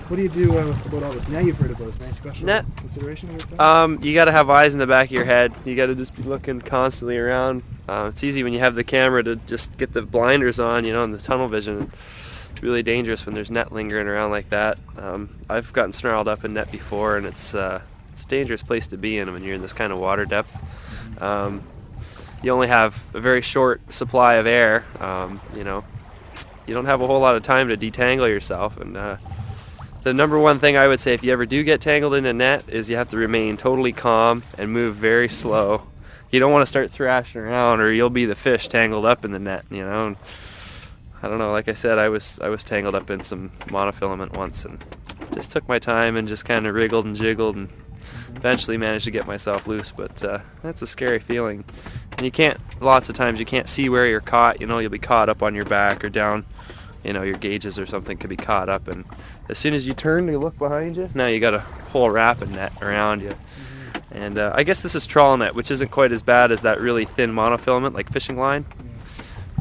What do you do about all this net you've heard about? Is there any special Net? consideration with that? You got to have eyes in the back of your head. You got to just be looking constantly around. It's easy when you have the camera to just get the blinders on, you know, and the tunnel vision. It's really dangerous when there's net lingering around like that. I've gotten snarled up in net before, and it's a dangerous place to be in when you're in this kind of water depth. You only have a very short supply of air. You know, you don't have a whole lot of time to detangle yourself, and the number one thing I would say if you ever do get tangled in a net is you have to remain totally calm and move very slow. You don't want to start thrashing around or you'll be the fish tangled up in the net, you know. And I don't know, like I said, I was tangled up in some monofilament once and just took my time and just kind of wriggled and jiggled and eventually managed to get myself loose, but that's a scary feeling. And you can't, lots of times you can't see where you're caught, you know, you'll be caught up on your back or down, you know, your gauges or something could be caught up, and as soon as you turn to look behind you, now you got a whole wrapping net around you. And I guess this is trawl net, which isn't quite as bad as that really thin monofilament like fishing line,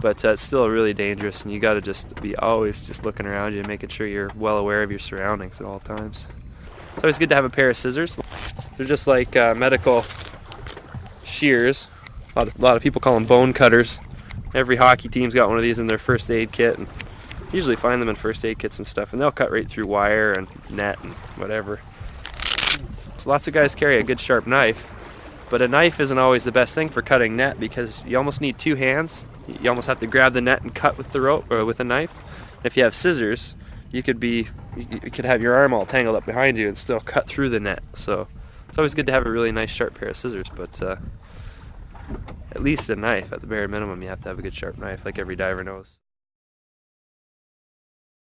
but it's still really dangerous, and you got to just be always just looking around you and making sure you're well aware of your surroundings at all times. It's always good to have a pair of scissors. They're just like medical shears. A lot of people call them bone cutters. Every hockey team's got one of these in their first aid kit, and usually find them in first aid kits and stuff, and they'll cut right through wire and net and whatever. So lots of guys carry a good sharp knife, but a knife isn't always the best thing for cutting net because you almost need two hands. You almost have to grab the net and cut with the rope or with a knife. If you have scissors, you could have your arm all tangled up behind you and still cut through the net. So it's always good to have a really nice sharp pair of scissors, but at least a knife. At the bare minimum, you have to have a good sharp knife, like every diver knows.